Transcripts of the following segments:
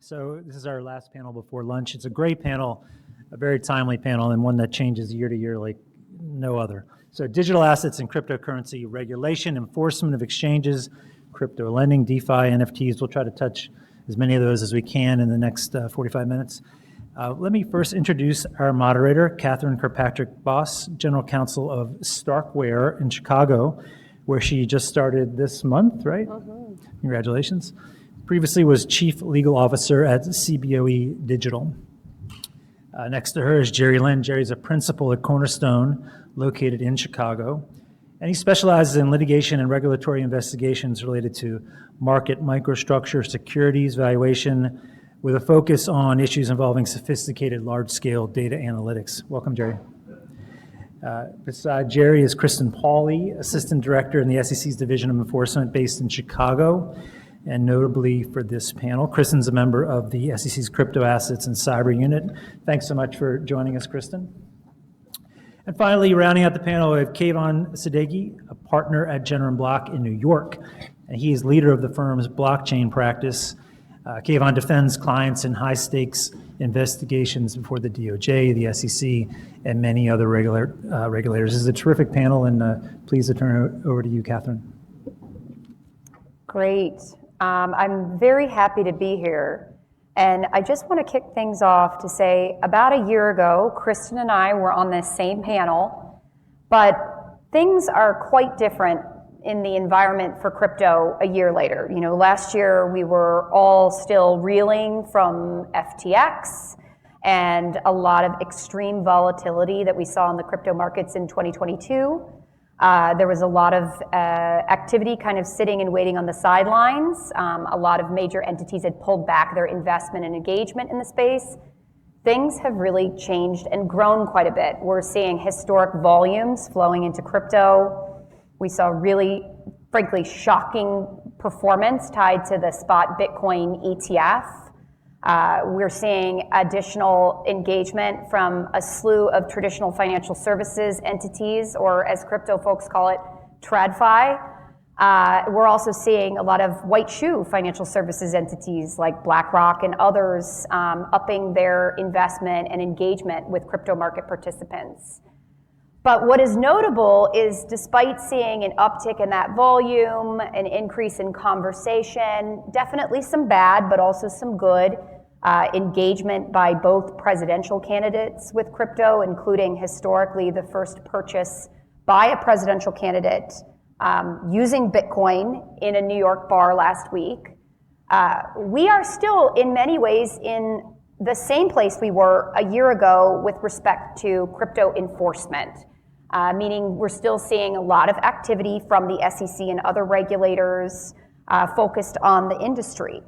So this is our last panel before lunch. It's a great panel, a very timely panel, and one that changes year to year like no other. So digital assets and cryptocurrency regulation, enforcement of exchanges, crypto lending, DeFi, NFTs. We'll try to touch as many of those as we can in the next 45 minutes. Let me first introduce our moderator, Katherine Kirkpatrick Boss, General Counsel of StarkWare in Chicago, where she just started this month, right? Mm-hmm. Congratulations. Previously was Chief Legal Officer at CBOE Digital. Next to her is Jerry Lin. Jerry's a principal at Cornerstone, located in Chicago. And he specializes in litigation and regulatory investigations related to market microstructure, securities, valuation, with a focus on issues involving sophisticated large-scale data analytics. Welcome, Jerry. Beside Jerry is Kristin Pauley, Assistant Director in the SEC's Division of Enforcement based in Chicago. And notably for this panel, Kristin's a member of the SEC's Crypto Assets and Cyber Unit. Thanks so much for joining us, Kristin. And finally, rounding out the panel, we have Kayvan Sadeghi, a partner at Jenner & Block in New York. And he is leader of the firm's blockchain practice. Kayvan defends clients in high-stakes investigations before the DOJ, the SEC, and many other regulators. This is a terrific panel, and pleased to turn it over to you, Katherine. Great. I'm very happy to be here. And I just want to kick things off to say about a year ago, Kristin and I were on this same panel, but things are quite different in the environment for crypto a year later. You know, last year we were all still reeling from FTX and a lot of extreme volatility that we saw in the crypto markets in 2022. There was a lot of activity kind of sitting and waiting on the sidelines. A lot of major entities had pulled back their investment and engagement in the space. Things have really changed and grown quite a bit. We're seeing historic volumes flowing into crypto. We saw really, frankly, shocking performance tied to the spot Bitcoin ETF. We're seeing additional engagement from a slew of traditional financial services entities, or as crypto folks call it, Tradfi. We're also seeing a lot of white shoe financial services entities like BlackRock and others upping their investment and engagement with crypto market participants. But what is notable is despite seeing an uptick in that volume, an increase in conversation, definitely some bad, but also some good, engagement by both presidential candidates with crypto, including historically the first purchase by a presidential candidate using Bitcoin in a New York bar last week. We are still in many ways in the same place we were a year ago with respect to crypto enforcement, meaning we're still seeing a lot of activity from the SEC and other regulators focused on the industry.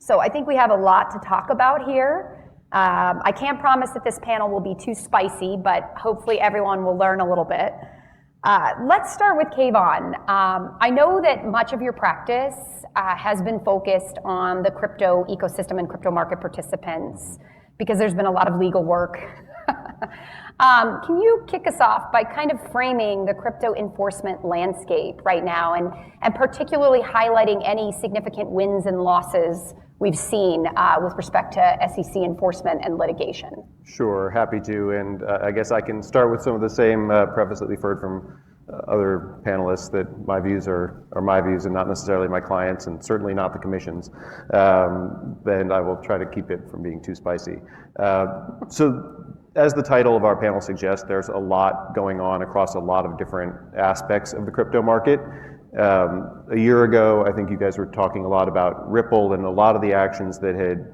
So I think we have a lot to talk about here. I can't promise that this panel will be too spicy, but hopefully everyone will learn a little bit. Let's start with Kayvan. I know that much of your practice has been focused on the crypto ecosystem and crypto market participants because there's been a lot of legal work. Can you kick us off by kind of framing the crypto enforcement landscape right now and particularly highlighting any significant wins and losses we've seen with respect to SEC enforcement and litigation? Sure, happy to. And I guess I can start with some of the same preface that we've heard from other panelists, that my views are my views and not necessarily my clients, and certainly not the commission's. And I will try to keep it from being too spicy. So as the title of our panel suggests, there's a lot going on across a lot of different aspects of the crypto market. A year ago, I think you guys were talking a lot about Ripple, and a lot of the actions that had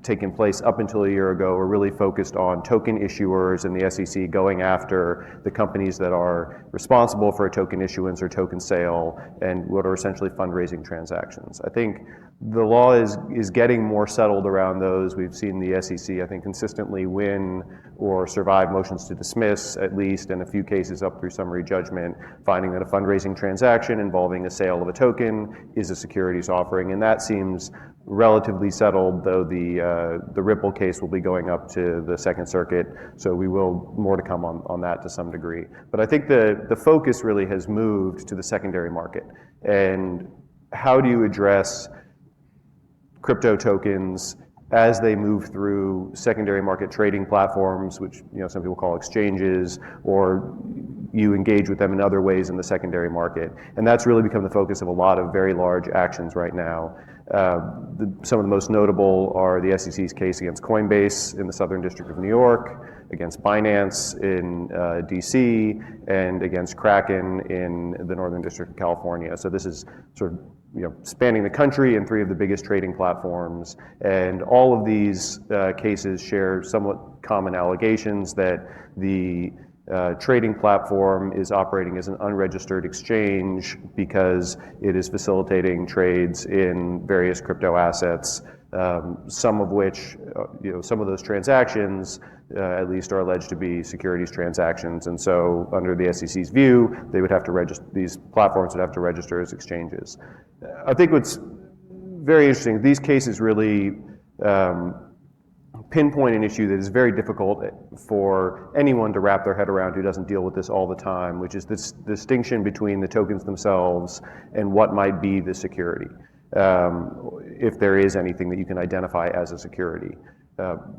taken place up until a year ago were really focused on token issuers and the SEC going after the companies that are responsible for a token issuance or token sale and what are essentially fundraising transactions. I think the law is getting more settled around those. We've seen the SEC, I think, consistently win or survive motions to dismiss, at least in a few cases up through summary judgment, finding that a fundraising transaction involving a sale of a token is a securities offering, and that seems relatively settled, though the Ripple case will be going up to the Second Circuit, so we will more to come on that to some degree. But I think the focus really has moved to the secondary market, and how do you address crypto tokens as they move through secondary market trading platforms, which some people call exchanges, or you engage with them in other ways in the secondary market. And that's really become the focus of a lot of very large actions right now. Some of the most notable are the SEC's case against Coinbase in the Southern District of New York, against Binance in DC, and against Kraken in the Northern District of California. So this is sort of spanning the country in 3 of the biggest trading platforms. And all of these cases share somewhat common allegations that the trading platform is operating as an unregistered exchange because it is facilitating trades in various crypto assets, some of which, some of those transactions at least are alleged to be securities transactions. And so under the SEC's view, they would have to register, these platforms would have to register as exchanges. I think what's very interesting, these cases really pinpoint an issue that is very difficult for anyone to wrap their head around who doesn't deal with this all the time, which is this distinction between the tokens themselves and what might be the security, if there is anything that you can identify as a security.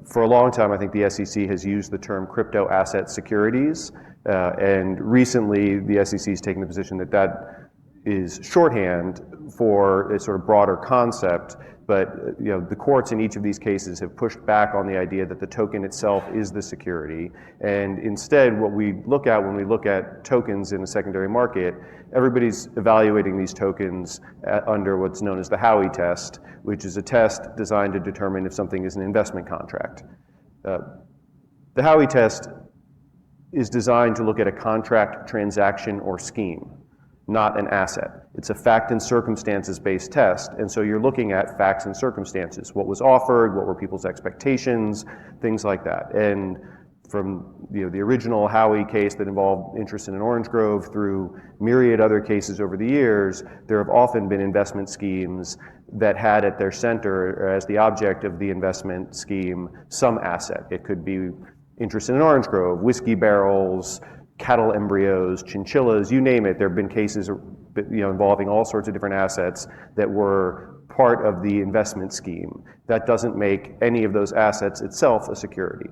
For a long time, I think the SEC has used the term crypto asset securities, and recently the SEC has taken the position that that is shorthand for a sort of broader concept. But the courts in each of these cases have pushed back on the idea that the token itself is the security. And instead, what we look at when we look at tokens in a secondary market, everybody's evaluating these tokens under what's known as the Howey test, which is a test designed to determine if something is an investment contract. The Howey test is designed to look at a contract, transaction, or scheme, not an asset. It's a fact and circumstances based test, and so you're looking at facts and circumstances. What was offered, what were people's expectations, things like that. And from the original Howey case that involved interest in an orange grove through myriad other cases over the years, there have often been investment schemes that had at their center, or as the object of the investment scheme, some asset. It could be interest in an orange grove, whiskey barrels, cattle embryos, chinchillas, you name it. There have been cases involving all sorts of different assets that were part of the investment scheme. That doesn't make any of those assets itself a security.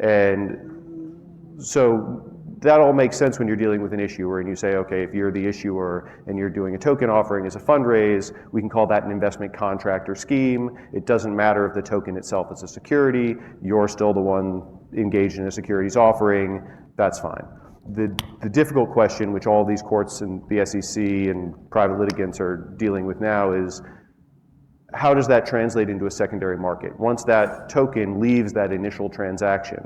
And so that all makes sense when you're dealing with an issuer and you say, okay, if you're the issuer and you're doing a token offering as a fundraise, we can call that an investment contract or scheme. It doesn't matter if the token itself is a security. You're still the one engaged in a securities offering. That's fine. The difficult question, which all these courts and the SEC and private litigants are dealing with now, is how does that translate into a secondary market? Once that token leaves that initial transaction,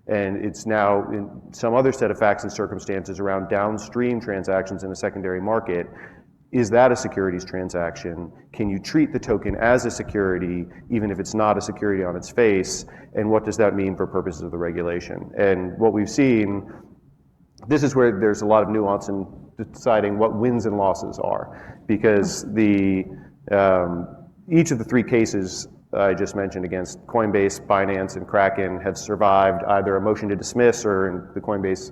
and it's now in some other set of facts and circumstances around downstream transactions in a secondary market, is that a securities transaction? Can you treat the token as a security, even if it's not a security on its face? And what does that mean for purposes of the regulation? And what we've seen, this is where there's a lot of nuance in deciding what wins and losses are, because each of the 3 cases I just mentioned against Coinbase, Binance, and Kraken have survived either a motion to dismiss or, in the Coinbase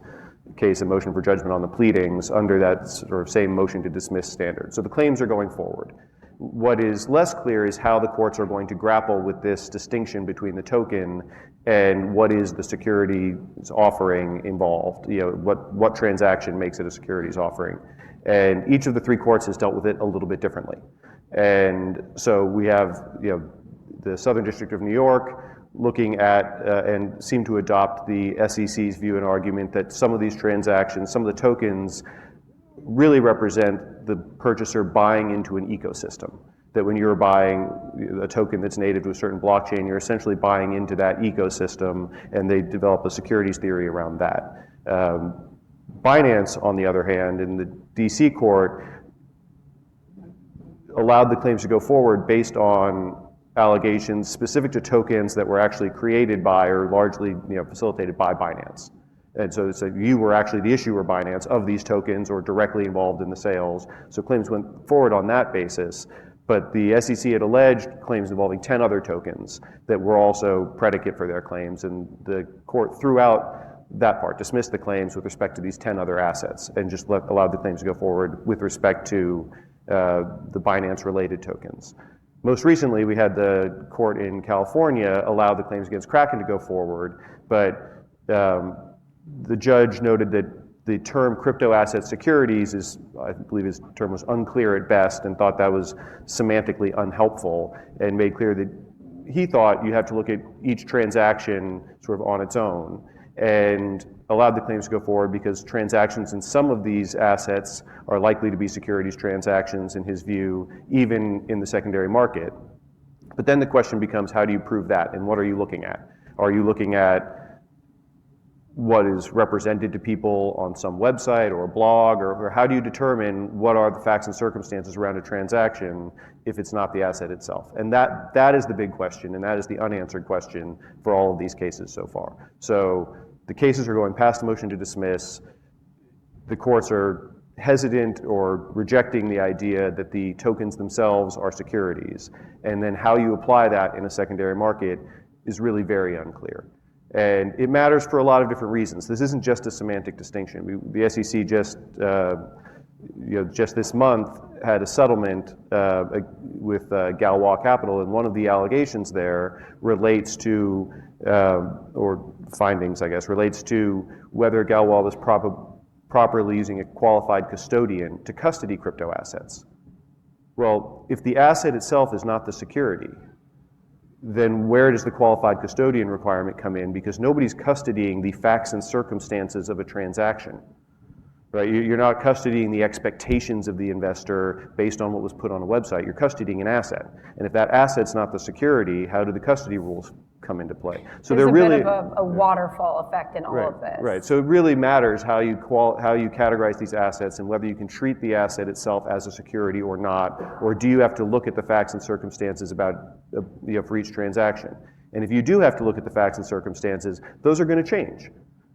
case, a motion for judgment on the pleadings under that sort of same motion to dismiss standard. So the claims are going forward. What is less clear is how the courts are going to grapple with this distinction between the token and what is the securities offering involved. What transaction makes it a securities offering? And each of the 3 courts has dealt with it a little bit differently. And so we have the Southern District of New York looking at and seem to adopt the SEC's view and argument that some of these transactions, some of the tokens, really represent the purchaser buying into an ecosystem. That when you're buying a token that's native to a certain blockchain, you're essentially buying into that ecosystem, and they develop a securities theory around that. Binance, on the other hand, in the DC court, allowed the claims to go forward based on allegations specific to tokens that were actually created by or largely facilitated by Binance. And so you were actually the issuer, Binance, of these tokens or directly involved in the sales. So claims went forward on that basis. But the SEC had alleged claims involving 10 other tokens that were also predicate for their claims. And the court threw out that part, dismissed the claims with respect to these 10 other assets, and just allowed the claims to go forward with respect to the Binance-related tokens. Most recently, we had the court in California allow the claims against Kraken to go forward, but the judge noted that the term crypto asset securities is, I believe his term was unclear at best, and thought that was semantically unhelpful, and made clear that he thought you have to look at each transaction sort of on its own, and allowed the claims to go forward because transactions in some of these assets are likely to be securities transactions, in his view, even in the secondary market. But then the question becomes, how do you prove that, and what are you looking at? Are you looking at what is represented to people on some website or a blog, or how do you determine what are the facts and circumstances around a transaction if it's not the asset itself? And that is the big question, and that is the unanswered question for all of these cases so far. So the cases are going past the motion to dismiss. The courts are hesitant or rejecting the idea that the tokens themselves are securities. And then how you apply that in a secondary market is really very unclear. And it matters for a lot of different reasons. This isn't just a semantic distinction. The SEC just this month had a settlement with Galois Capital, and one of the allegations there relates to, or findings, I guess, relates to whether Galois was properly using a qualified custodian to custody crypto assets. Well, if the asset itself is not the security, then where does the qualified custodian requirement come in? Because nobody's custodying the facts and circumstances of a transaction, right? You're not custodying the expectations of the investor based on what was put on a website. You're custodying an asset. And if that asset's not the security, how do the custody rules come into play? So There's they're really bit of a waterfall effect in all of this. Right. So it really matters how you categorize these assets, and whether you can treat the asset itself as a security or not, or do you have to look at the facts and circumstances about for each transaction. And if you do have to look at the facts and circumstances, those are going to change.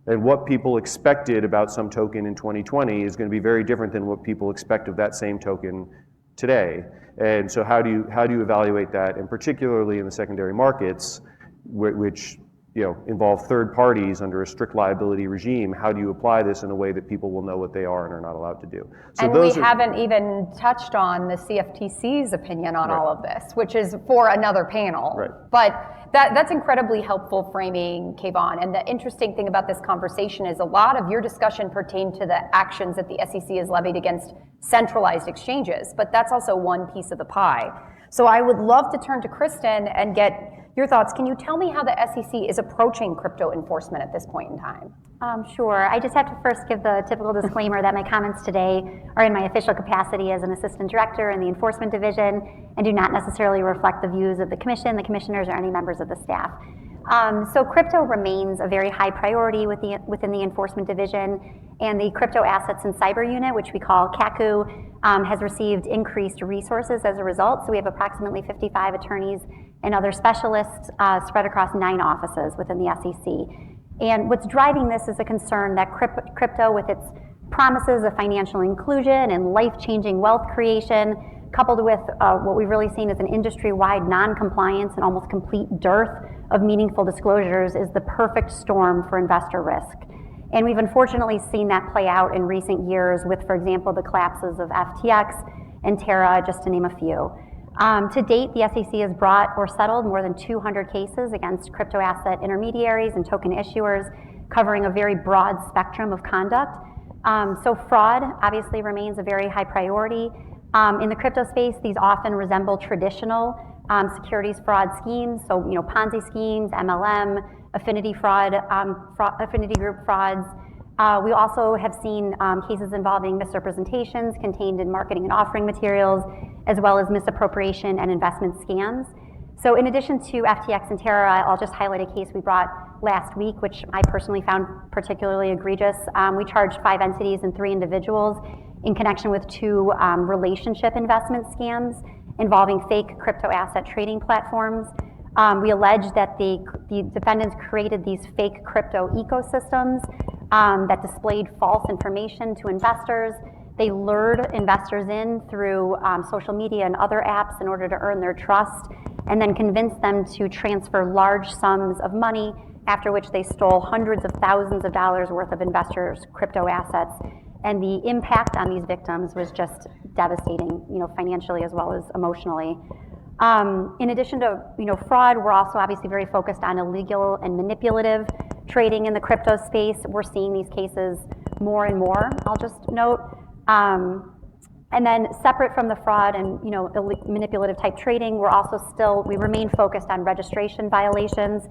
And what people expected about some token in 2020 is going to be very different than what people expect of that same token today. And so how do you evaluate that? And particularly in the secondary markets, which involve third parties under a strict liability regime, how do you apply this in a way that people will know what they are and are not allowed to do? So and we haven't even touched on the CFTC's opinion on all of this, which is for another panel. Right. But that's incredibly helpful framing, Kayvan. And the interesting thing about this conversation is a lot of your discussion pertained to the actions that the SEC has levied against centralized exchanges, but that's also one piece of the pie. So I would love to turn to Kristin and get your thoughts. Can you tell me how the SEC is approaching crypto enforcement at this point in time? Sure. I just have to first give the typical disclaimer that my comments today are in my official capacity as an assistant director in the enforcement division and do not necessarily reflect the views of the commission, the commissioners, or any members of the staff. So crypto remains a very high priority within the enforcement division, and the crypto assets and cyber unit, which we call CACU, has received increased resources as a result. So we have approximately 55 attorneys and other specialists spread across 9 offices within the SEC. And what's driving this is a concern that crypto, with its promises of financial inclusion and life-changing wealth creation, coupled with what we've really seen as an industry-wide non-compliance and almost complete dearth of meaningful disclosures, is the perfect storm for investor risk. And we've unfortunately seen that play out in recent years with, for example, the collapses of FTX and Terra, just to name a few. To date, the SEC has brought or settled more than 200 cases against crypto asset intermediaries and token issuers, covering a very broad spectrum of conduct. So fraud obviously remains a very high priority. In the crypto space, these often resemble traditional securities fraud schemes, so Ponzi schemes, MLM, affinity fraud, affinity group frauds. We also have seen cases involving misrepresentations contained in marketing and offering materials, as well as misappropriation and investment scams. So in addition to FTX and Terra, I'll just highlight a case we brought last week, which I personally found particularly egregious. We charged 5 entities and 3 individuals in connection with 2 relationship investment scams involving fake crypto asset trading platforms. We allege that the defendants created these fake crypto ecosystems that displayed false information to investors. They lured investors in through social media and other apps in order to earn their trust, and then convinced them to transfer large sums of money, after which they stole hundreds of thousands of dollars worth of investors' crypto assets. And the impact on these victims was just devastating, financially as well as emotionally. In addition to fraud, we're also obviously very focused on illegal and manipulative trading in the crypto space. We're seeing these cases more and more, I'll just note. And then separate from the fraud and manipulative type trading, we remain focused on registration violations.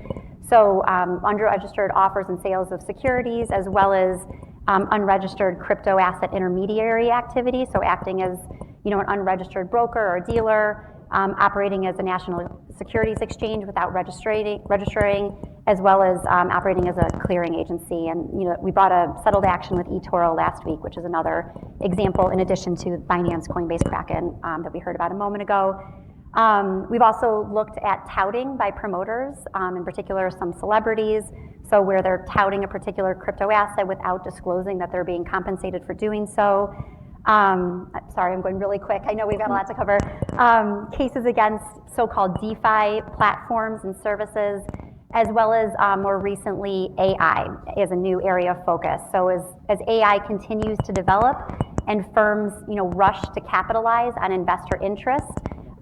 So unregistered offers and sales of securities, as well as unregistered crypto asset intermediary activity. So acting as an unregistered broker or dealer, operating as a national securities exchange without registering, as well as operating as a clearing agency. And we brought a settled action with eToro last week, which is another example in addition to Binance, Coinbase, Kraken that we heard about a moment ago. We've also looked at touting by promoters, in particular some celebrities, so where they're touting a particular crypto asset without disclosing that they're being compensated for doing so. Sorry, I'm going really quick. I know we've got a lot to cover. Cases against so-called DeFi platforms and services, as well as more recently AI is a new area of focus. So as AI continues to develop and firms rush to capitalize on investor interest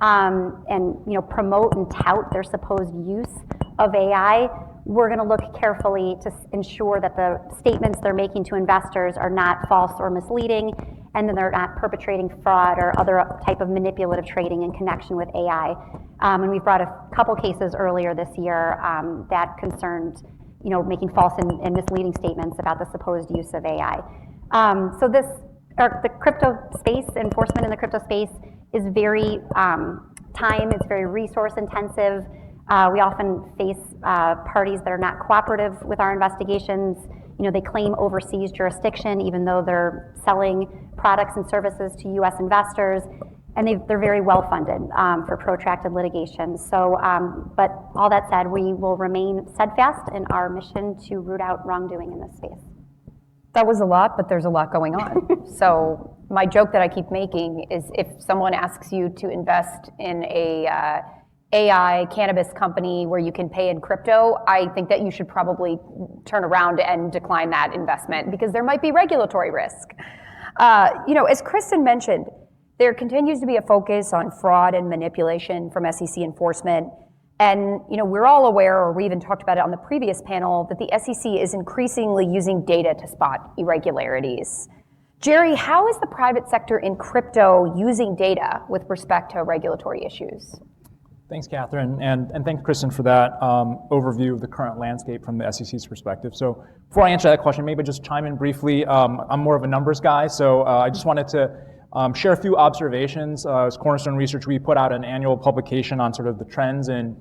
and promote and tout their supposed use of AI, we're going to look carefully to ensure that the statements they're making to investors are not false or misleading, and then they're not perpetrating fraud or other type of manipulative trading in connection with AI. And we've brought a couple cases earlier this year that concerned, making false and misleading statements about the supposed use of AI. So the crypto space, enforcement in the crypto space is very it's very resource intensive. We often face parties that are not cooperative with our investigations. They claim overseas jurisdiction even though they're selling products and services to U.S. investors, and they're very well funded for protracted litigation. So, but all that said, we will remain steadfast in our mission to root out wrongdoing in this space. That was a lot, but there's a lot going on. So my joke that I keep making is if someone asks you to invest in a AI cannabis company where you can pay in crypto, I think that you should probably turn around and decline that investment because there might be regulatory risk. As Kristin mentioned, there continues to be a focus on fraud and manipulation from SEC enforcement. And we're all aware, or we even talked about it on the previous panel, that the SEC is increasingly using data to spot irregularities. Jerry, how is the private sector in crypto using data with respect to regulatory issues? Thanks, Catherine, and thanks, Kristin, for that overview of the current landscape from the SEC's perspective. So before I answer that question, maybe just chime in briefly. I'm more of a numbers guy, so I just wanted to share a few observations. As Cornerstone Research, we put out an annual publication on sort of the trends in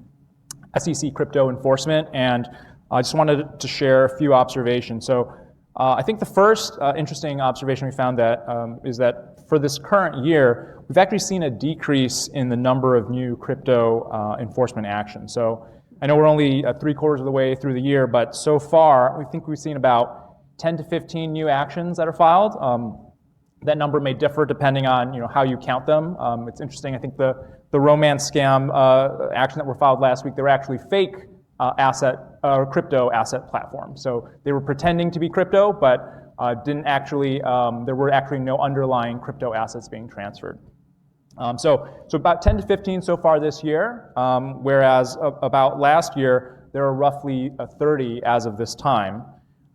SEC crypto enforcement, and I just wanted to share a few observations. So I think the first interesting observation we found is that for this current year, we've actually seen a decrease in the number of new crypto enforcement actions. So I know we're only 3/4 of the way through the year, but so far, we think we've seen about 10 to 15 new actions that are filed. That number may differ depending on how you count them. It's interesting, I think the romance scam action that were filed last week, they were actually fake crypto asset platforms. So they were pretending to be crypto, but didn't actually, there were actually no underlying crypto assets being transferred. So about 10 to 15 so far this year, whereas about last year, there were roughly 30 as of this time.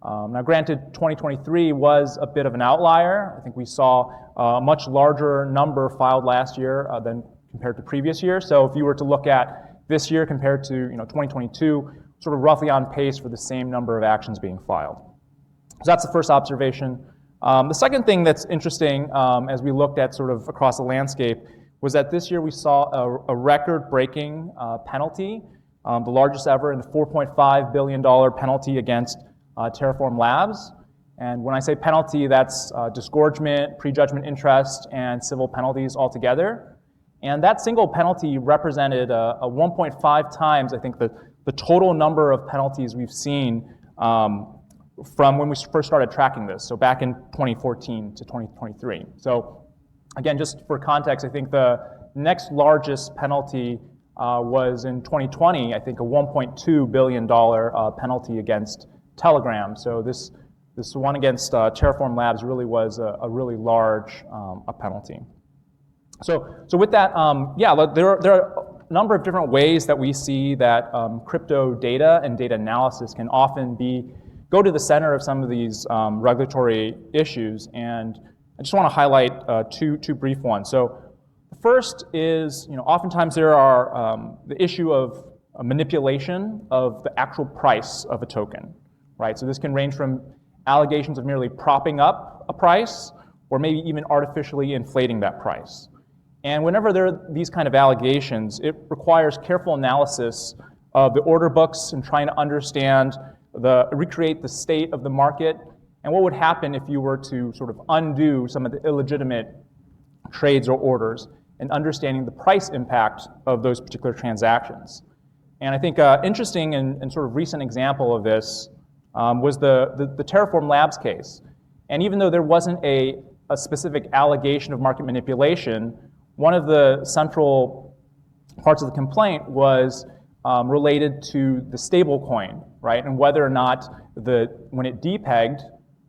Now granted, 2023 was a bit of an outlier. I think we saw a much larger number filed last year than compared to previous years. So if you were to look at this year compared to 2022, sort of roughly on pace for the same number of actions being filed. So that's the first observation. The second thing that's interesting as we looked at sort of across the landscape was that this year we saw a record-breaking penalty, the largest ever in the $4.5 billion penalty against Terraform Labs. And when I say penalty, that's disgorgement, prejudgment interest, and civil penalties altogether. And that single penalty represented a 1.5 times, I think, the total number of penalties we've seen from when we first started tracking this, so back in 2014 to 2023. So again, just for context, I think the next largest penalty was in 2020, I think a $1.2 billion penalty against Telegram. So this one against Terraform Labs really was a really large penalty. So with that, yeah, there are number of different ways that we see that crypto data and data analysis can often go to the center of some of these regulatory issues, and I just want to highlight two brief ones. So the first is, oftentimes there are the issue of a manipulation of the actual price of a token, right? So this can range from allegations of merely propping up a price, or maybe even artificially inflating that price. And whenever there are these kind of allegations, it requires careful analysis of the order books and trying to understand, recreate the state of the market, and what would happen if you were to sort of undo some of the illegitimate trades or orders, and understanding the price impact of those particular transactions. And I think interesting and sort of recent example of this was the Terraform Labs case. And even though there wasn't a specific allegation of market manipulation, one of the central parts of the complaint was related to the stable coin, right? And whether or not when it depegged,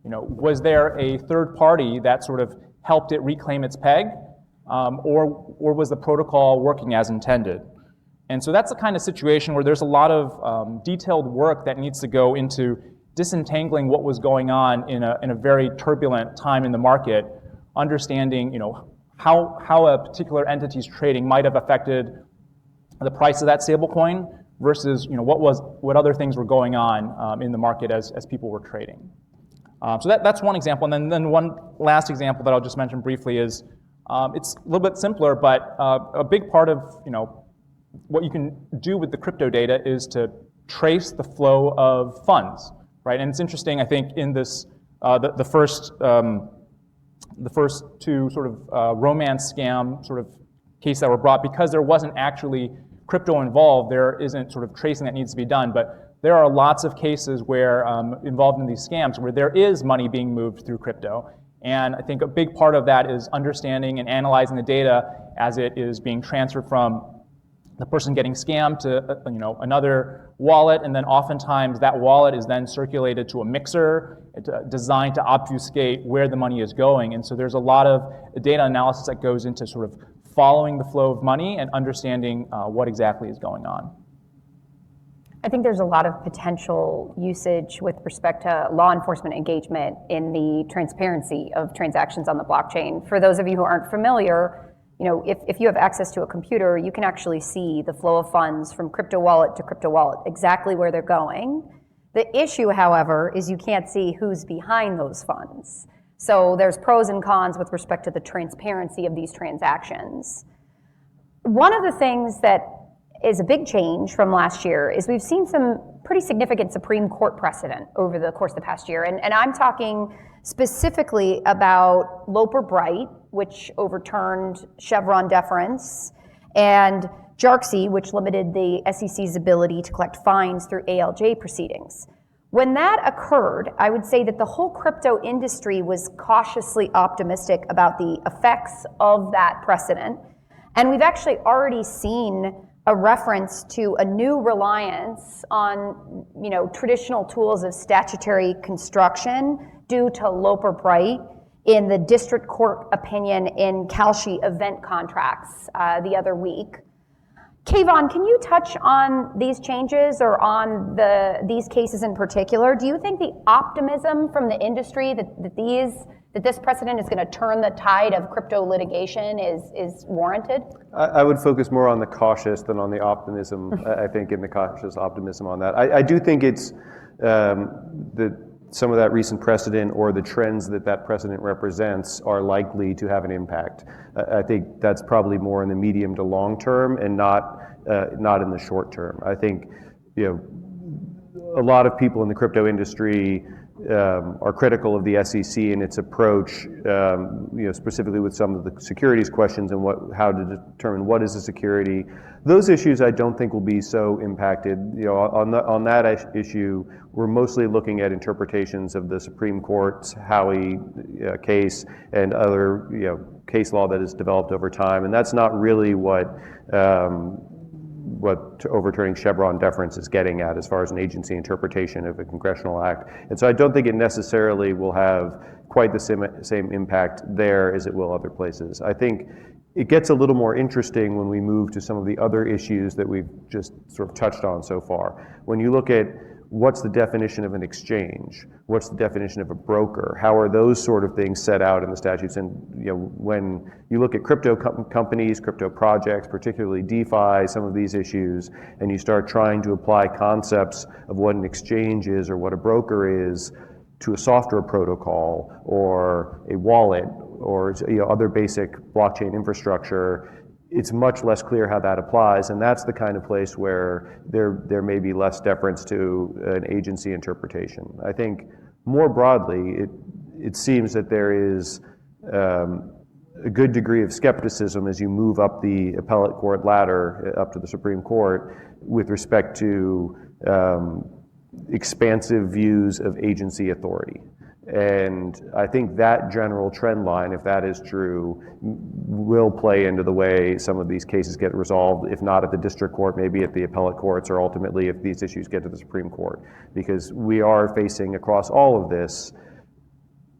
was there a third party that sort of helped it reclaim its peg, or was the protocol working as intended? And so that's the kind of situation where there's a lot of detailed work that needs to go into disentangling what was going on in a very turbulent time in the market, understanding how a particular entity's trading might have affected the price of that stablecoin versus what other things were going on in the market as people were trading. So that's one example, and then one last example that I'll just mention briefly is it's a little bit simpler, but a big part of what you can do with the crypto data is to trace the flow of funds, right? And it's interesting, I think, in this the first two sort of romance scam sort of case that were brought, because there wasn't actually crypto involved, there isn't sort of tracing that needs to be done. But there are lots of cases where involved in these scams where there is money being moved through crypto. And I think a big part of that is understanding and analyzing the data as it is being transferred from the person getting scammed to another wallet, and then oftentimes that wallet is then circulated to a mixer designed to obfuscate where the money is going. And so there's a lot of data analysis that goes into sort of following the flow of money and understanding what exactly is going on. I think there's a lot of potential usage with respect to law enforcement engagement in the transparency of transactions on the blockchain. For those of you who aren't familiar, if you have access to a computer, you can actually see the flow of funds from crypto wallet to crypto wallet, exactly where they're going. The issue, however, is you can't see who's behind those funds. So there's pros and cons with respect to the transparency of these transactions. One of the things that is a big change from last year is we've seen some pretty significant Supreme Court precedent over the course of the past year. And I'm talking specifically about Loper-Bright, which overturned Chevron deference, and JARCSI, which limited the SEC's ability to collect fines through ALJ proceedings. When that occurred, I would say that the whole crypto industry was cautiously optimistic about the effects of that precedent. And we've actually already seen a reference to a new reliance on, traditional tools of statutory construction due to Loper-Bright in the district court opinion in Kalshi event contracts the other week. Kayvan, can you touch on these changes or on these cases in particular? Do you think the optimism from the industry that this precedent is going to turn the tide of crypto litigation is warranted? I would focus more on the cautious than on the optimism. I think in the cautious optimism on that. I do think it's some of that recent precedent or the trends that precedent represents are likely to have an impact. I think that's probably more in the medium to long term and not in the short term. I think a lot of people in the crypto industry are critical of the SEC and its approach, specifically with some of the securities questions and how to determine what is a security. Those issues I don't think will be so impacted. On that issue, we're mostly looking at interpretations of the Supreme Court's Howey case and other case law that has developed over time, and that's not really what overturning Chevron deference is getting at as far as an agency interpretation of a congressional act. And so I don't think it necessarily will have quite the same impact there as it will other places. I think It gets a little more interesting when we move to some of the other issues that we've just sort of touched on so far. When you look at what's the definition of an exchange, what's the definition of a broker, how are those sort of things set out in the statutes? And when you look at crypto companies, crypto projects, particularly DeFi, some of these issues, and you start trying to apply concepts of what an exchange is or what a broker is to a software protocol or a wallet or other basic blockchain infrastructure, it's much less clear how that applies, and that's the kind of place where there may be less deference to an agency interpretation. I think more broadly, it seems that there is a good degree of skepticism as you move up the appellate court ladder, up to the Supreme Court, with respect to expansive views of agency authority. And I think that general trend line, if that is true, will play into the way some of these cases get resolved, if not at the district court, maybe at the appellate courts, or ultimately if these issues get to the Supreme Court. Because we are facing across all of this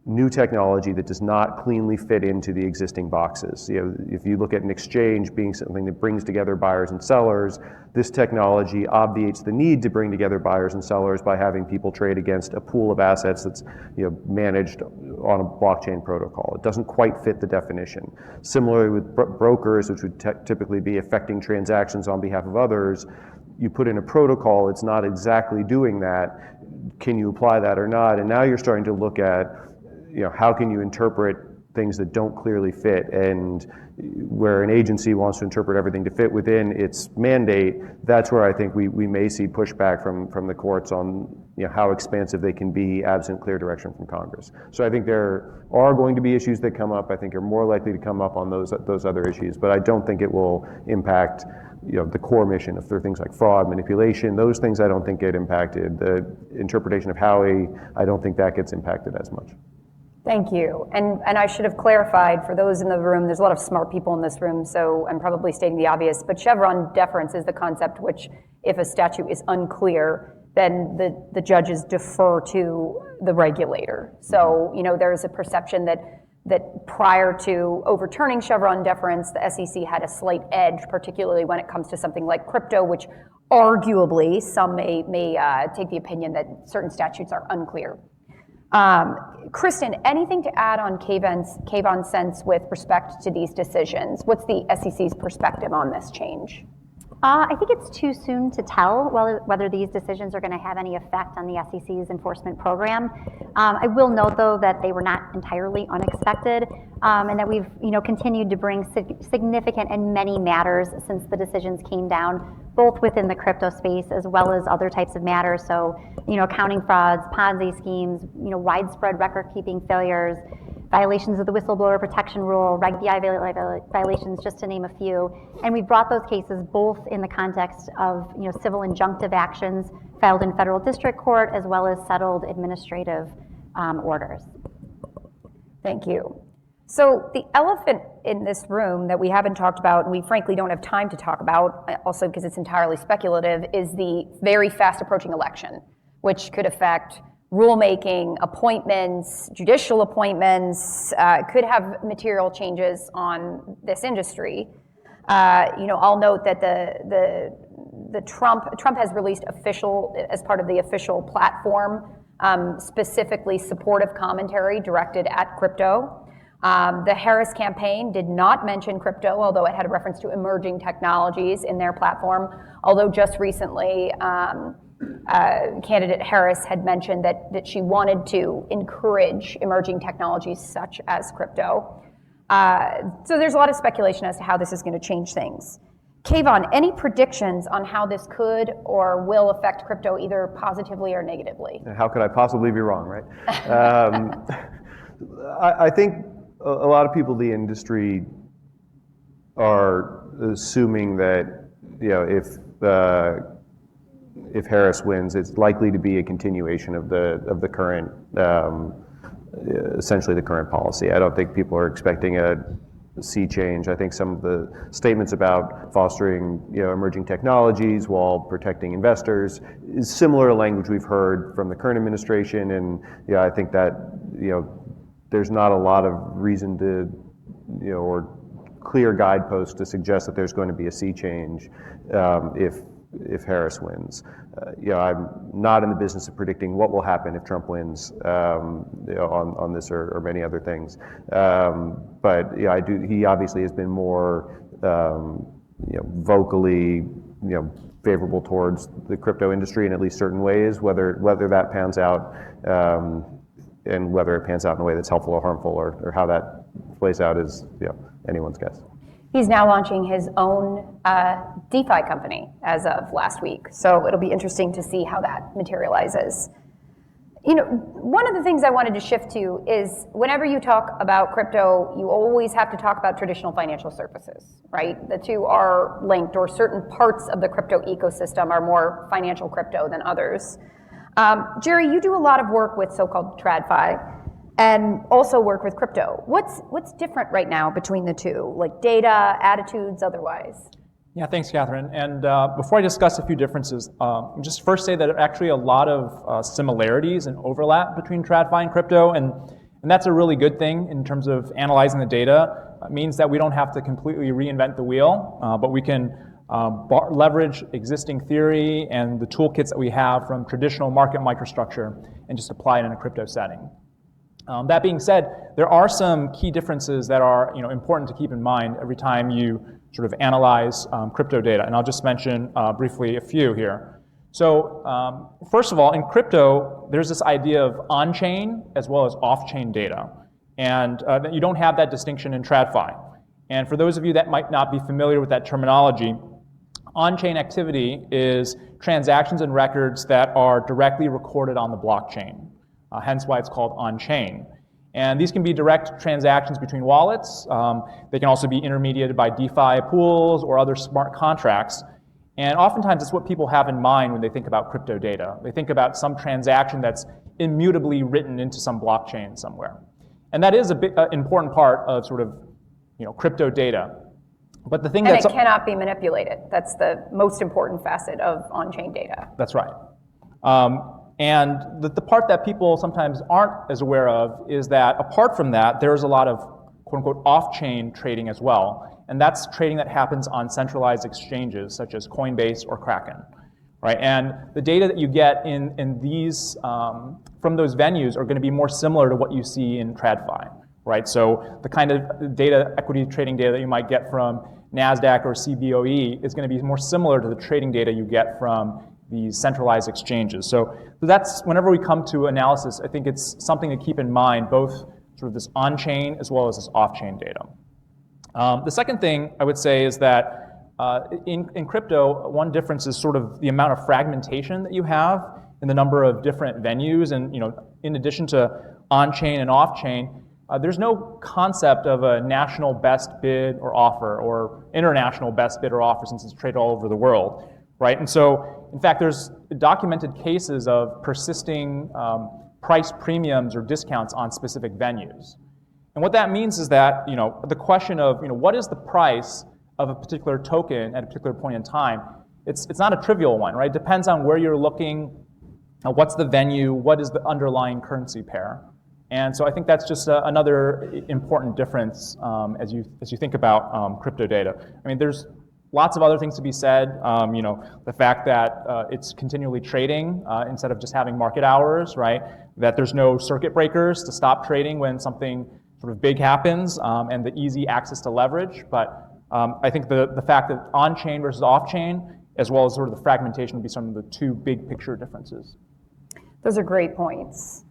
new technology that does not cleanly fit into the existing boxes. If you look at an exchange being something that brings together buyers and sellers, this technology obviates the need to bring together buyers and sellers by having people trade against a pool of assets that's managed on a blockchain protocol. It doesn't quite fit the definition. Similarly with brokers, which would typically be effecting transactions on behalf of others, you put in a protocol, it's not exactly doing that. Can you apply that or not? And now you're starting to look at how can you interpret things that don't clearly fit, and where an agency wants to interpret everything to fit within its mandate, that's where I think we may see pushback from the courts on how expansive they can be absent clear direction from Congress. So I think there are going to be issues that come up. I think are more likely to come up on those other issues, but I don't think it will impact the core mission. If there are things like fraud, manipulation, those things I don't think get impacted. The interpretation of Howey, I don't think that gets impacted as much. Thank you. And I should have clarified for those in the room, there's a lot of smart people in this room, so I'm probably stating the obvious, but Chevron deference is the concept which, if a statute is unclear, then the judges defer to the regulator. So, there's a perception that prior to overturning Chevron deference, the SEC had a slight edge, particularly when it comes to something like crypto, which arguably some may take the opinion that certain statutes are unclear. Kristin, anything to add on Kayvan's sense with respect to these decisions? What's the SEC's perspective on this change? I think it's too soon to tell whether these decisions are going to have any effect on the SEC's enforcement program. I will note, though, that they were not entirely unexpected, and that we've continued to bring significant and many matters since the decisions came down, both within the crypto space as well as other types of matters. So, accounting frauds, Ponzi schemes, widespread record-keeping failures, violations of the whistleblower protection rule, Reg BI violations, just to name a few. And we brought those cases both in the context of civil injunctive actions filed in federal district court as well as settled administrative orders. Thank you. So the elephant in this room that we haven't talked about, and we frankly don't have time to talk about, also because it's entirely speculative, is the very fast approaching election, which could affect rulemaking, appointments, judicial appointments, could have material changes on this industry. I'll note that the Trump has released as part of the official platform, specifically supportive commentary directed at crypto. The Harris campaign did not mention crypto, although it had a reference to emerging technologies in their platform, although just recently candidate Harris had mentioned that she wanted to encourage emerging technologies such as crypto. So there's a lot of speculation as to how this is going to change things. Kayvan, any predictions on how this could or will affect crypto either positively or negatively? How could I possibly be wrong, right? I think a lot of people in the industry are assuming that if Harris wins, it's likely to be a continuation of the current, essentially the current policy. I don't think people are expecting a sea change. I think some of the statements about fostering emerging technologies while protecting investors is similar language we've heard from the current administration, and I think that there's not a lot of reason to or clear guideposts to suggest that there's going to be a sea change if Harris wins. I'm not in the business of predicting what will happen if Trump wins on this or many other things. But he obviously has been more vocally favorable towards the crypto industry in at least certain ways. Whether that pans out and whether it pans out in a way that's helpful or harmful, or how that plays out is anyone's guess. He's now launching his own DeFi company as of last week. So it'll be interesting to see how that materializes. One of the things I wanted to shift to is whenever you talk about crypto, you always have to talk about traditional financial services, right? The two are linked, or certain parts of the crypto ecosystem are more financial crypto than others. Jerry, you do a lot of work with so-called Tradfi, and also work with crypto. What's different right now between the two, like data, attitudes, otherwise? Yeah, thanks, Catherine. And before I discuss a few differences, just first say that there are actually a lot of similarities and overlap between TradFi and crypto, and that's a really good thing in terms of analyzing the data. It means that we don't have to completely reinvent the wheel, but we can leverage existing theory and the toolkits that we have from traditional market microstructure and just apply it in a crypto setting. That being said, there are some key differences that are important to keep in mind every time you sort of analyze crypto data, and I'll just mention briefly a few here. So first of all, in crypto, there's this idea of on-chain as well as off-chain data, and you don't have that distinction in TradFi. And for those of you that might not be familiar with that terminology, on-chain activity is transactions and records that are directly recorded on the blockchain. Hence why it's called on-chain. And these can be direct transactions between wallets. They can also be intermediated by DeFi pools or other smart contracts. And oftentimes it's what people have in mind when they think about crypto data. They think about some transaction that's immutably written into some blockchain somewhere. And that is a big, important part of sort of crypto data. But the thing it cannot be manipulated. That's the most important facet of on-chain data. That's right. And the part that people sometimes aren't as aware of is that apart from that, there's a lot of quote-unquote off-chain trading as well. And that's trading that happens on centralized exchanges such as Coinbase or Kraken, right? And the data that you get in these, from those venues are going to be more similar to what you see in TradFi, right? So the kind of data, equity trading data that you might get from NASDAQ or CBOE is going to be more similar to the trading data you get from these centralized exchanges. So that's, whenever we come to analysis, I think it's something to keep in mind, both sort of this on-chain as well as this off-chain data. The second thing I would say is that in crypto, one difference is sort of the amount of fragmentation that you have in the number of different venues. And in addition to on-chain and off-chain, there's no concept of a national best bid or offer or international best bid or offer, since it's traded all over the world, right? And so, in fact, there's documented cases of persisting price premiums or discounts on specific venues. And what that means is that the question of what is the price of a particular token at a particular point in time, it's not a trivial one, right? It depends on where you're looking, what's the venue, what is the underlying currency pair. And so I think that's just another important difference as you think about crypto data. I mean, there's lots of other things to be said. The fact that it's continually trading instead of just having market hours, right? That there's no circuit breakers to stop trading when something sort of big happens, and the easy access to leverage. But I think the fact that on-chain versus off-chain, as well as sort of the fragmentation, would be some of the two big picture differences. Those are great points.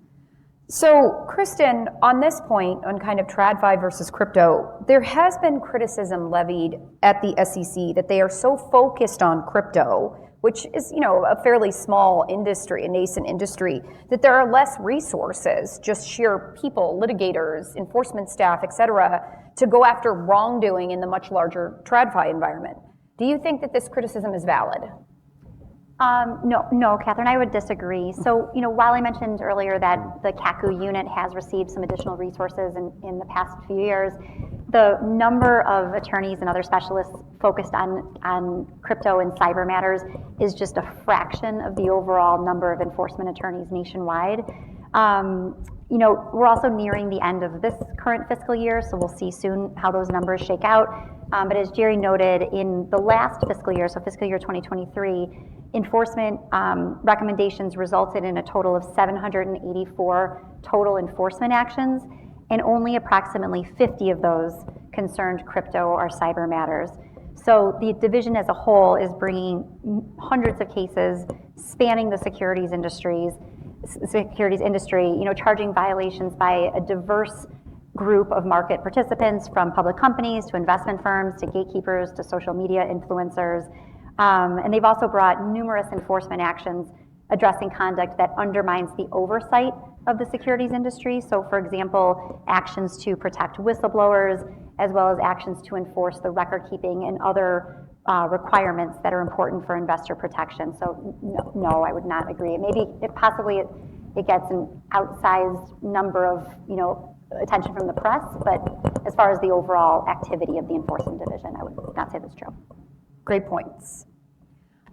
So, Kristin, on this point, on kind of TradFi versus crypto, there has been criticism levied at the SEC that they are so focused on crypto, which is, a fairly small industry, a nascent industry, that there are less resources, just sheer people, litigators, enforcement staff, et cetera, to go after wrongdoing in the much larger TradFi environment. Do you think that this criticism is valid? No, Catherine, I would disagree. So, while I mentioned earlier that the CACU unit has received some additional resources in the past few years, the number of attorneys and other specialists focused on crypto and cyber matters is just a fraction of the overall number of enforcement attorneys nationwide. We're also nearing the end of this current fiscal year, so we'll see soon how those numbers shake out. But as Jerry noted, in the last fiscal year, so fiscal year 2023, enforcement recommendations resulted in a total of 784 total enforcement actions, and only approximately 50 of those concerned crypto or cyber matters. So the division as a whole is bringing hundreds of cases spanning the securities industry, charging violations by a diverse group of market participants, from public companies to investment firms to gatekeepers to social media influencers. And they've also brought numerous enforcement actions addressing conduct that undermines the oversight of the securities industry. So for example, actions to protect whistleblowers, as well as actions to enforce the record keeping and other requirements that are important for investor protection. So no, I would not agree. Maybe it gets an outsized number of attention from the press, but as far as the overall activity of the enforcement division, I would not say that's true. Great points.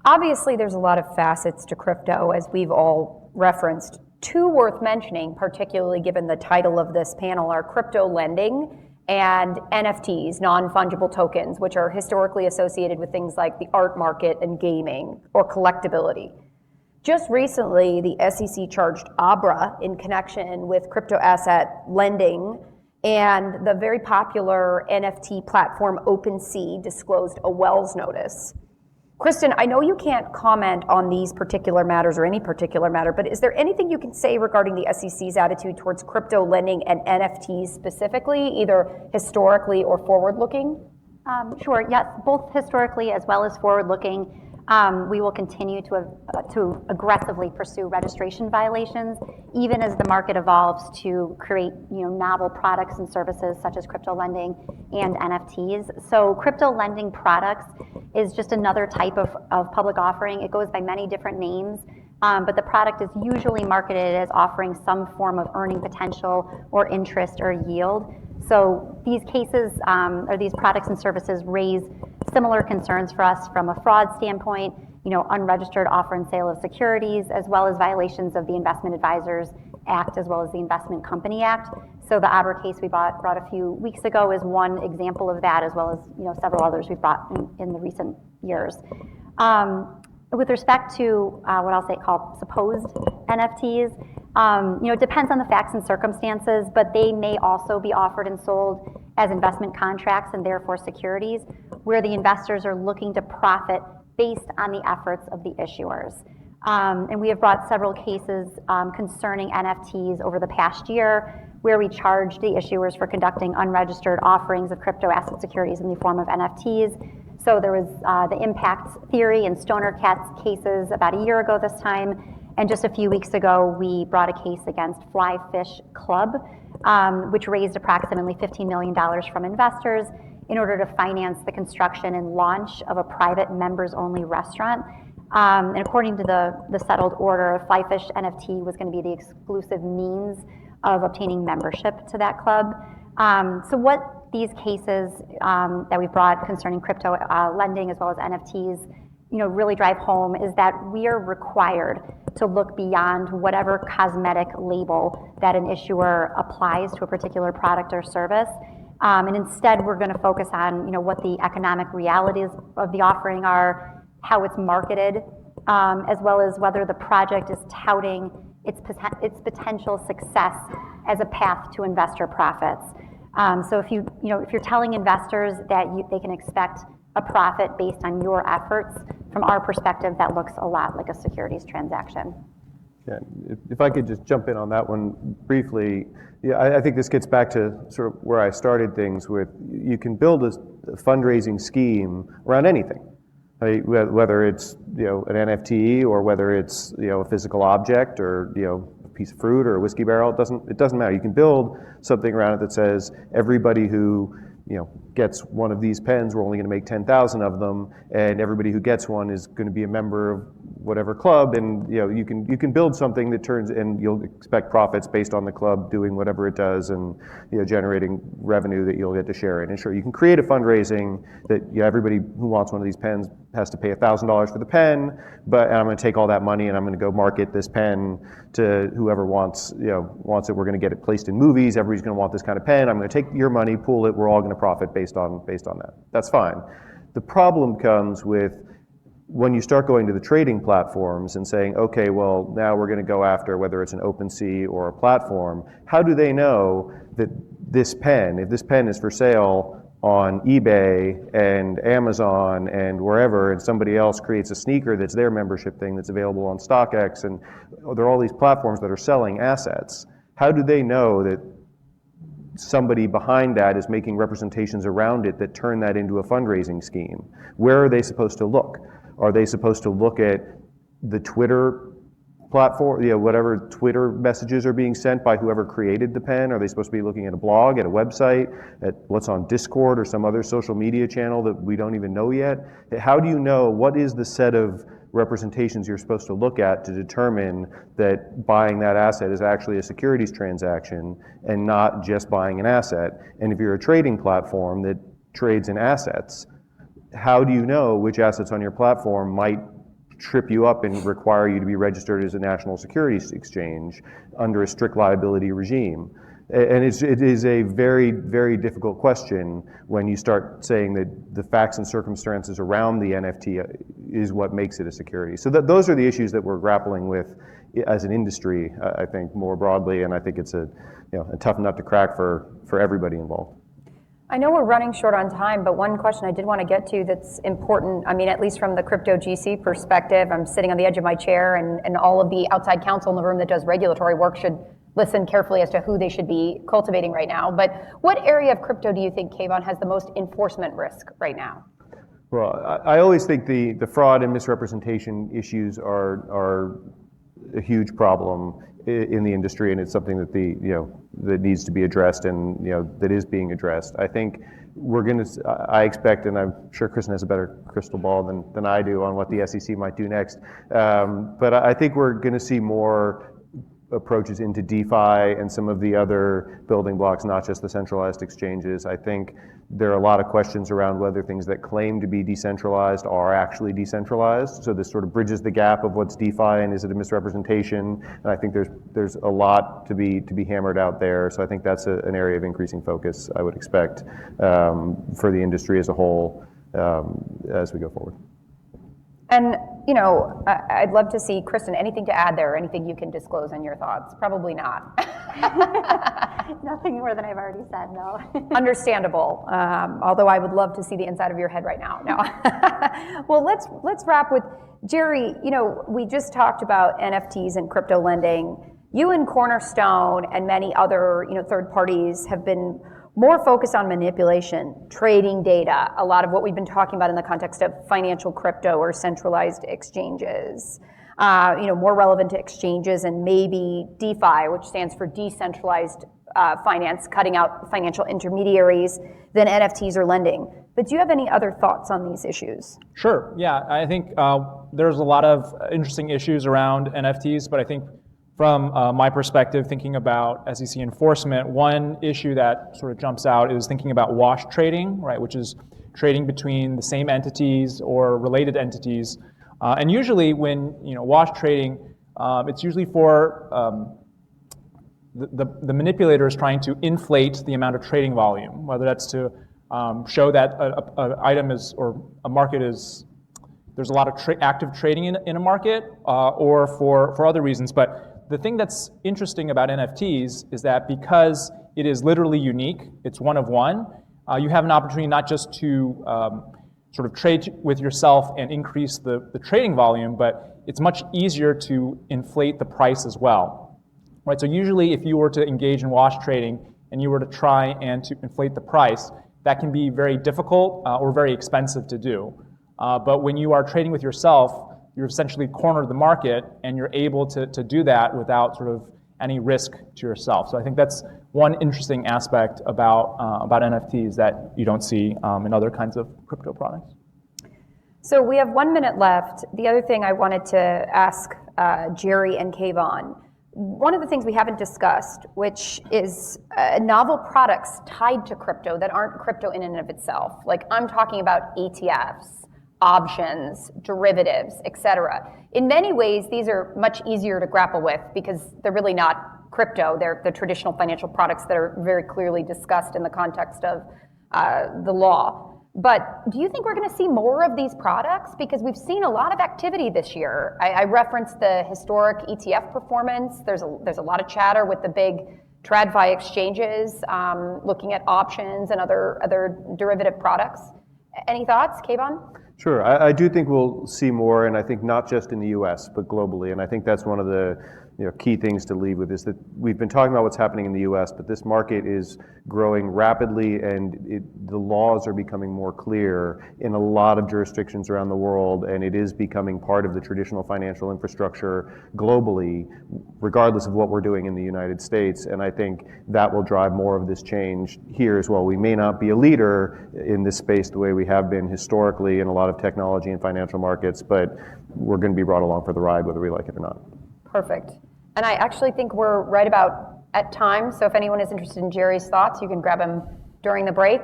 Obviously, there's a lot of facets to crypto, as we've all referenced. Two worth mentioning, particularly given the title of this panel, are crypto lending and NFTs, non-fungible tokens, which are historically associated with things like the art market and gaming or collectability. Just recently, the SEC charged Abra in connection with crypto asset lending, and the very popular NFT platform OpenSea disclosed a Wells notice. Kristin, I know you can't comment on these particular matters or any particular matter, but is there anything you can say regarding the SEC's attitude towards crypto lending and NFTs specifically, either historically or forward-looking? Sure, yes, both historically as well as forward-looking. We will continue to aggressively pursue registration violations, even as the market evolves to create novel products and services such as crypto lending and NFTs. So crypto lending products is just another type of public offering. It goes by many different names, but the product is usually marketed as offering some form of earning potential or interest or yield. So these cases or these products and services raise similar concerns for us from a fraud standpoint, unregistered offer and sale of securities, as well as violations of the Investment Advisors Act, as well as the Investment Company Act. So the Abra case we brought a few weeks ago is one example of that, as well as several others we've brought in the recent years. With respect to what I'll say called supposed NFTs, it depends on the facts and circumstances, but they may also be offered and sold as investment contracts and therefore securities, where the investors are looking to profit based on the efforts of the issuers. And we have brought several cases concerning NFTs over the past year, where we charged the issuers for conducting unregistered offerings of crypto asset securities in the form of NFTs. So there was the impact theory and Stoner Cats cases about a year ago this time. And just a few weeks ago, we brought a case against Fly Fish Club, which raised approximately $15 million from investors in order to finance the construction and launch of a private members-only restaurant. And according to the settled order, Fly Fish NFT was going to be the exclusive means of obtaining membership to that club. So what these cases that we brought concerning crypto lending as well as NFTs really drive home is that we are required to look beyond whatever cosmetic label that an issuer applies to a particular product or service. And instead, we're going to focus on what the economic realities of the offering are, how it's marketed, as well as whether the project is touting its potential success as a path to investor profits. So if you're telling investors that they can expect a profit based on your efforts, from our perspective, that looks a lot like a securities transaction. Yeah, if I could just jump in on that one briefly. Yeah, I think this gets back to sort of where I started things with, you can build a fundraising scheme around anything, right? Whether it's an NFT or whether it's a physical object or a piece of fruit or a whiskey barrel. It doesn't matter. You can build something around it that says everybody who gets one of these pens, we're only going to make 10,000 of them, and everybody who gets one is going to be a member of whatever club, and you can build something that turns, and you'll expect profits based on the club doing whatever it does, and generating revenue that you'll get to share in. And sure, you can create a fundraising that everybody who wants one of these pens has to pay $1,000 for the pen, and I'm going to take all that money and I'm going to go market this pen to whoever wants it. We're going to get it placed in movies. Everybody's going to want this kind of pen. I'm going to take your money, pool it. We're all going to profit based on that. That's fine. The problem comes with when you start going to the trading platforms and saying, okay, well, now we're going to go after whether it's an OpenSea or a platform. How do they know that if this pen is for sale on eBay and Amazon and wherever, and somebody else creates a sneaker that's their membership thing that's available on StockX, and there are all these platforms that are selling assets? How do they know that somebody behind that is making representations around it that turn that into a fundraising scheme? Where are they supposed to look? Are they supposed to look at the Twitter platform, whatever Twitter messages are being sent by whoever created the pen? Are they supposed to be looking at a blog, at a website, at what's on Discord or some other social media channel that we don't even know yet? How do you know what is the set of representations you're supposed to look at to determine that buying that asset is actually a securities transaction and not just buying an asset? And if you're a trading platform that trades in assets, how do you know which assets on your platform might trip you up and require you to be registered as a national securities exchange under a strict liability regime? And it is a very, very difficult question when you start saying that the facts and circumstances around the NFT is what makes it a security. So those are the issues that we're grappling with as an industry, I think, more broadly, and I think it's a tough nut to crack for everybody involved. I know we're running short on time, but one question I did want to get to that's important, at least from the crypto GC perspective, I'm sitting on the edge of my chair, and all of the outside counsel in the room that does regulatory work should listen carefully as to who they should be cultivating right now. But what area of crypto do you think, Kayvan, has the most enforcement risk right now? Well, I always think the fraud and misrepresentation issues are a huge problem in the industry, and it's something that that needs to be addressed, and that is being addressed. I think I expect, and I'm sure Kristin has a better crystal ball than I do on what the SEC might do next, but I think we're going to see more approaches into DeFi and some of the other building blocks, not just the centralized exchanges. I think there are a lot of questions around whether things that claim to be decentralized are actually decentralized. So this sort of bridges the gap of what's DeFi and is it a misrepresentation? And I think there's a lot to be hammered out there. So I think that's an area of increasing focus, I would expect, for the industry as a whole as we go forward. And, I'd love to see, Kristin, anything to add there, anything you can disclose on your thoughts? Probably not. Nothing more than I've already said, no. Understandable, although I would love to see the inside of your head right now. No. Well, let's wrap with, Jerry, we just talked about NFTs and crypto lending. You and Cornerstone and many other, third parties have been more focused on manipulation, trading data, a lot of what we've been talking about in the context of financial crypto or centralized exchanges, more relevant to exchanges and maybe DeFi, which stands for decentralized finance, cutting out financial intermediaries, than NFTs or lending. But do you have any other thoughts on these issues? Sure, yeah. I think there's a lot of interesting issues around NFTs, but I think from my perspective, thinking about SEC enforcement, one issue that sort of jumps out is thinking about wash trading, right, which is trading between the same entities or related entities. And usually when, wash trading, it's usually for the manipulator is trying to inflate the amount of trading volume, whether that's to show that an item is, or a market is, there's a lot of active trading in a market, or for other reasons. But the thing that's interesting about NFTs is that because it is literally unique, it's one of one, you have an opportunity not just to sort of trade with yourself and increase the trading volume, but it's much easier to inflate the price as well. Right? So usually if you were to engage in wash trading and you were to try and to inflate the price, that can be very difficult or very expensive to do. But when you are trading with yourself, you're essentially cornered the market, and you're able to do that without sort of any risk to yourself. So I think that's one interesting aspect about NFTs that you don't see in other kinds of crypto products. So we have 1 minute left. The other thing I wanted to ask Jerry and Kayvan, one of the things we haven't discussed, which is novel products tied to crypto that aren't crypto in and of itself. Like I'm talking about ETFs, options, derivatives, et cetera. In many ways, these are much easier to grapple with because they're really not crypto. They're the traditional financial products that are very clearly discussed in the context of the law. But do you think we're going to see more of these products? Because we've seen a lot of activity this year. I referenced the historic ETF performance. There's a lot of chatter with the big Tradfi exchanges looking at options and other derivative products. Any thoughts, Kayvan? Sure, I do think we'll see more, and I think not just in the US, but globally. And I think that's one of the key things to leave with is that we've been talking about what's happening in the US, but this market is growing rapidly and the laws are becoming more clear in a lot of jurisdictions around the world, and it is becoming part of the traditional financial infrastructure globally, regardless of what we're doing in the United States. And I think that will drive more of this change here as well. We may not be a leader in this space the way we have been historically in a lot of technology and financial markets, but we're going to be brought along for the ride whether we like it or not. Perfect. And I actually think we're right about at time. So if anyone is interested in Jerry's thoughts, you can grab him during the break.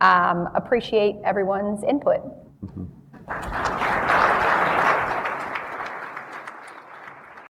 Appreciate everyone's input.